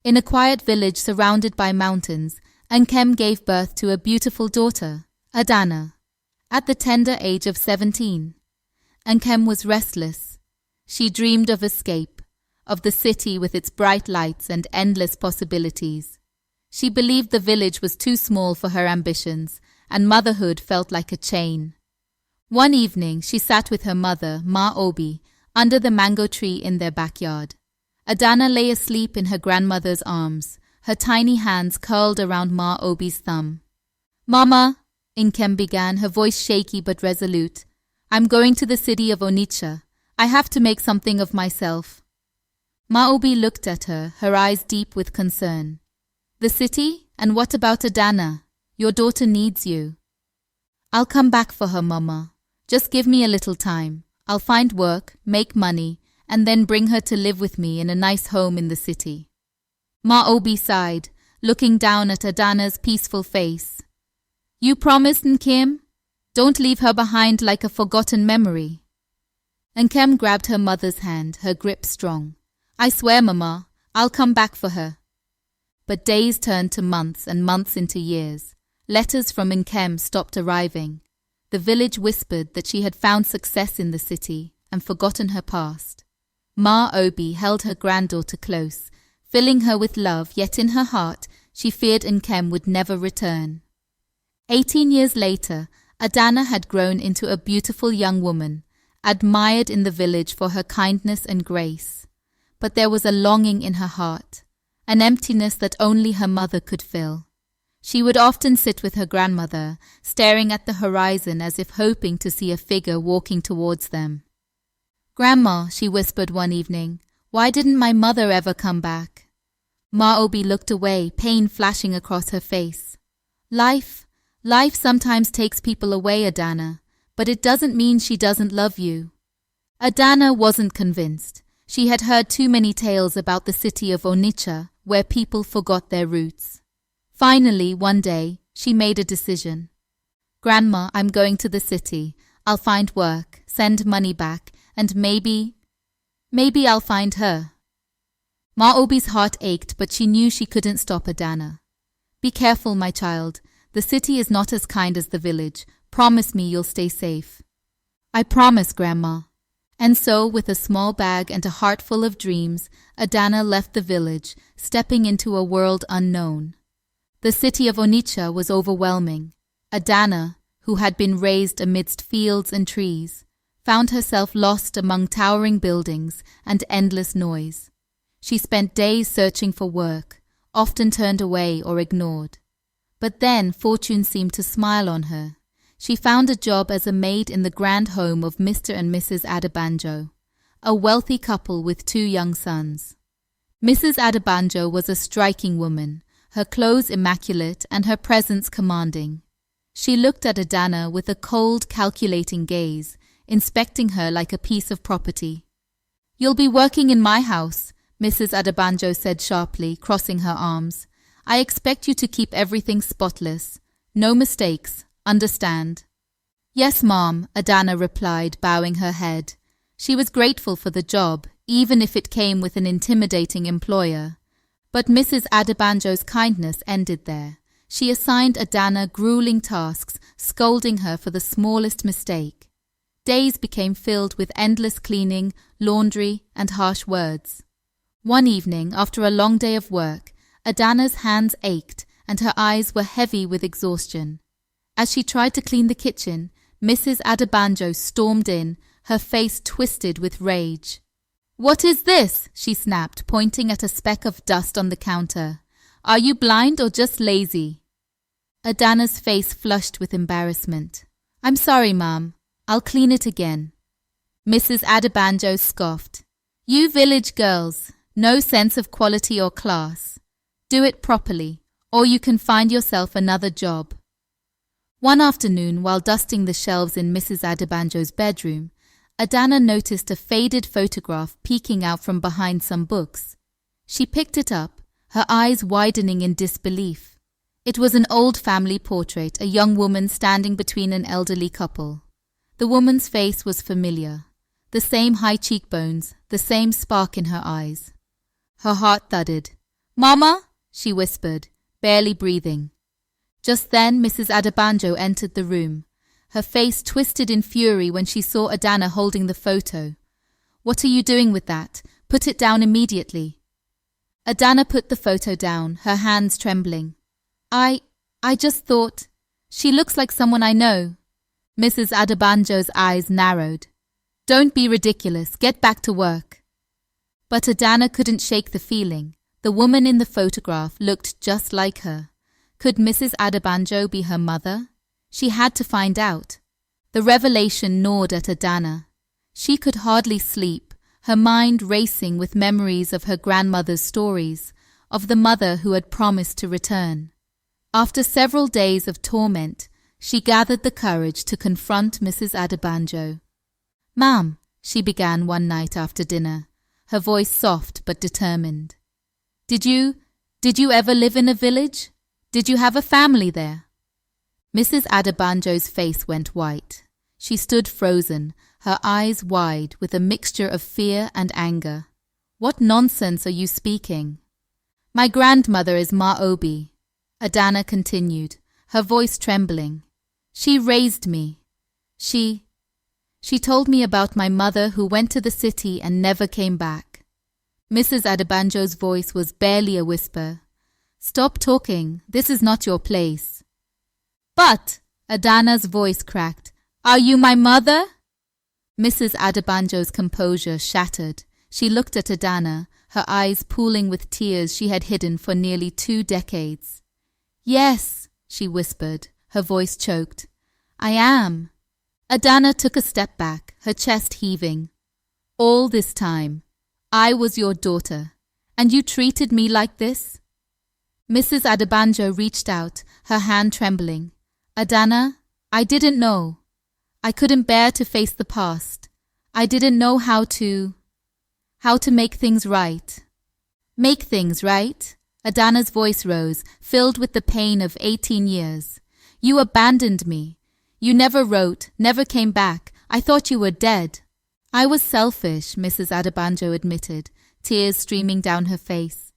In a quiet village surrounded by mountains, Nkem gave birth to a beautiful daughter, Adanna, at the tender age of 17. Nkem was restless. She dreamed of escape, of the city with its bright lights and endless possibilities. She believed the village was too small for her ambitions, and motherhood felt like a chain. One evening, she sat with her mother, Ma Obi, under the mango tree in their backyard. Adanna lay asleep in her grandmother's arms, her tiny hands curled around Ma Obi's thumb. "Mama," Nkem began, her voice shaky but resolute, "I'm going to the city of Onitsha. I have to make something of myself." Ma Obi looked at her, her eyes deep with concern. "The city? And what about Adanna? Your daughter needs you." "I'll come back for her, Mama. Just give me a little time. I'll find work, make money, and then bring her to live with me in a nice home in the city." Ma Obi sighed, looking down at Adanna's peaceful face. "You promised, Nkem? Don't leave her behind like a forgotten memory." Nkem grabbed her mother's hand, her grip strong. "I swear, Mama, I'll come back for her." But days turned to months and months into years. Letters from Nkem stopped arriving. The village whispered that she had found success in the city and forgotten her past. Ma Obi held her granddaughter close, filling her with love, yet in her heart she feared Nkem would never return. 18 years later, Adanna had grown into a beautiful young woman, admired in the village for her kindness and grace. But there was a longing in her heart, an emptiness that only her mother could fill. She would often sit with her grandmother, staring at the horizon as if hoping to see a figure walking towards them. "Grandma," she whispered one evening, "why didn't my mother ever come back?" Ma Obi looked away, pain flashing across her face. Life sometimes takes people away, Adanna, but it doesn't mean she doesn't love you." Adanna wasn't convinced. She had heard too many tales about the city of Onitsha, where people forgot their roots. Finally, one day, she made a decision. "Grandma, I'm going to the city. I'll find work, send money back, and maybe I'll find her." Ma Obi's heart ached, but she knew she couldn't stop Adanna. "Be careful, my child. The city is not as kind as the village. Promise me you'll stay safe." "I promise, Grandma." And so, with a small bag and a heart full of dreams, Adanna left the village, stepping into a world unknown. The city of Onitsha was overwhelming. Adanna, who had been raised amidst fields and trees, found herself lost among towering buildings and endless noise. She spent days searching for work, often turned away or ignored. But then fortune seemed to smile on her. She found a job as a maid in the grand home of Mr. and Mrs. Adebanjo, a wealthy couple with 2 young sons. Mrs. Adebanjo was a striking woman, her clothes immaculate and her presence commanding. She looked at Adanna with a cold, calculating gaze, inspecting her like a piece of property. "You'll be working in my house," Mrs. Adebanjo said sharply, crossing her arms. "I expect you to keep everything spotless. No mistakes. Understand?" "Yes, Mom," Adanna replied, bowing her head. She was grateful for the job, even if it came with an intimidating employer. But Mrs. Adebanjo's kindness ended there. She assigned Adanna grueling tasks, scolding her for the smallest mistake. Days became filled with endless cleaning, laundry, and harsh words. One evening, after a long day of work, Adanna's hands ached and her eyes were heavy with exhaustion. As she tried to clean the kitchen, Mrs. Adebanjo stormed in, her face twisted with rage. "What is this?" she snapped, pointing at a speck of dust on the counter. "Are you blind or just lazy?" Adanna's face flushed with embarrassment. "I'm sorry, Ma'am. I'll clean it again." Mrs. Adebanjo scoffed. "You village girls, no sense of quality or class. Do it properly, or you can find yourself another job." One afternoon, while dusting the shelves in Mrs. Adebanjo's bedroom, Adanna noticed a faded photograph peeking out from behind some books. She picked it up, her eyes widening in disbelief. It was an old family portrait, a young woman standing between an elderly couple. The woman's face was familiar. The same high cheekbones, the same spark in her eyes. Her heart thudded. "Mama," she whispered, barely breathing. Just then Mrs. Adebanjo entered the room. Her face twisted in fury when she saw Adanna holding the photo. "What are you doing with that? Put it down immediately." Adanna put the photo down, her hands trembling. I just thought, she looks like someone I know." Mrs. Adebanjo's eyes narrowed. "Don't be ridiculous, get back to work." But Adanna couldn't shake the feeling. The woman in the photograph looked just like her. Could Mrs. Adebanjo be her mother? She had to find out. The revelation gnawed at Adanna. She could hardly sleep, her mind racing with memories of her grandmother's stories, of the mother who had promised to return. After several days of torment, she gathered the courage to confront Mrs. Adebanjo. "Ma'am," she began one night after dinner, her voice soft but determined. Did you ever live in a village? Did you have a family there?" Mrs. Adebanjo's face went white. She stood frozen, her eyes wide with a mixture of fear and anger. "What nonsense are you speaking?" "My grandmother is Ma Obi," Adanna continued, her voice trembling. "She raised me. She told me about my mother who went to the city and never came back." Mrs. Adebanjo's voice was barely a whisper. "Stop talking. This is not your place." "But," Adanna's voice cracked, "are you my mother?" Mrs. Adebanjo's composure shattered. She looked at Adanna, her eyes pooling with tears she had hidden for nearly 2 decades. "Yes," she whispered, her voice choked. "I am." Adanna took a step back, her chest heaving. "All this time, I was your daughter, and you treated me like this?" Mrs. Adebanjo reached out, her hand trembling. "Adanna, I didn't know. I couldn't bear to face the past. I didn't know how to make things right." "Make things right?" Adanna's voice rose, filled with the pain of 18 years. "You abandoned me. You never wrote, never came back. I thought you were dead." "I was selfish," Mrs. Adebanjo admitted, tears streaming down her face.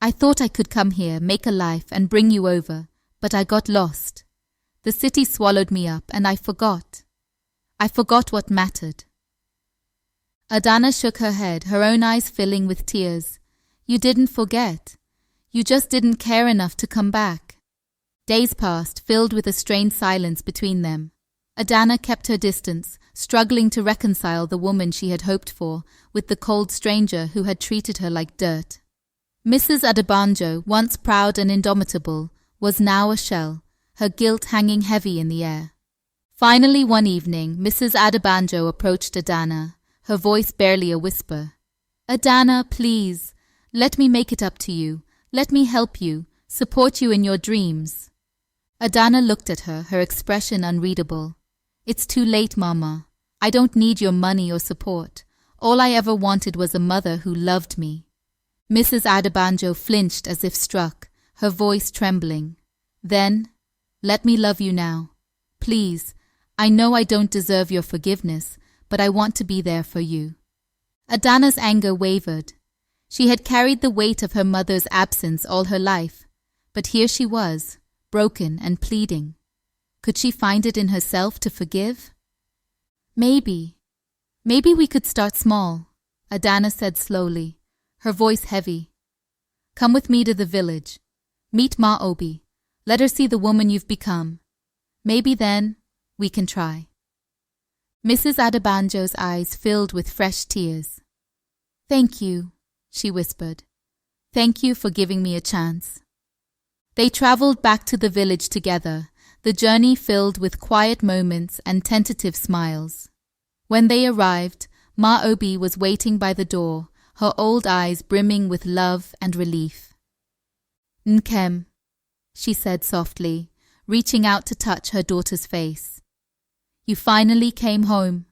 "I thought I could come here, make a life, and bring you over, but I got lost. The city swallowed me up, and I forgot. I forgot what mattered." Adanna shook her head, her own eyes filling with tears. "You didn't forget. You just didn't care enough to come back." Days passed, filled with a strained silence between them. Adanna kept her distance, struggling to reconcile the woman she had hoped for with the cold stranger who had treated her like dirt. Mrs. Adebanjo, once proud and indomitable, was now a shell, her guilt hanging heavy in the air. Finally one evening, Mrs. Adebanjo approached Adanna, her voice barely a whisper. "Adanna, please, let me make it up to you. Let me help you, support you in your dreams." Adanna looked at her, her expression unreadable. "It's too late, Mama. I don't need your money or support. All I ever wanted was a mother who loved me." Mrs. Adebanjo flinched as if struck, her voice trembling. "Then, let me love you now. Please, I know I don't deserve your forgiveness, but I want to be there for you." Adanna's anger wavered. She had carried the weight of her mother's absence all her life, but here she was, broken and pleading. Could she find it in herself to forgive? Maybe we could start small," Adanna said slowly, her voice heavy. "Come with me to the village. Meet Ma Obi. Let her see the woman you've become. Maybe then we can try." Mrs. Adebanjo's eyes filled with fresh tears. "Thank you," she whispered. "Thank you for giving me a chance." They traveled back to the village together, the journey filled with quiet moments and tentative smiles. When they arrived, Ma Obi was waiting by the door, her old eyes brimming with love and relief. "Nkem," she said softly, reaching out to touch her daughter's face. "You finally came home."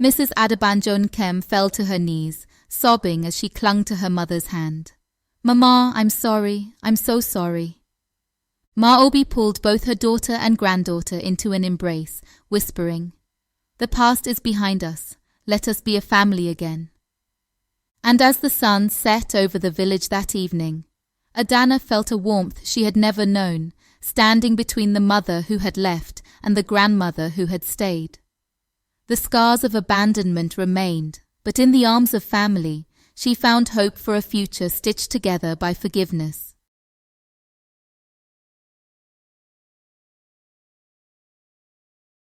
Mrs. Adebanjo Nkem fell to her knees, sobbing as she clung to her mother's hand. "Mama, I'm sorry. I'm so sorry." Ma Obi pulled both her daughter and granddaughter into an embrace, whispering, "The past is behind us. Let us be a family again." And as the sun set over the village that evening, Adanna felt a warmth she had never known, standing between the mother who had left and the grandmother who had stayed. The scars of abandonment remained, but in the arms of family, she found hope for a future stitched together by forgiveness.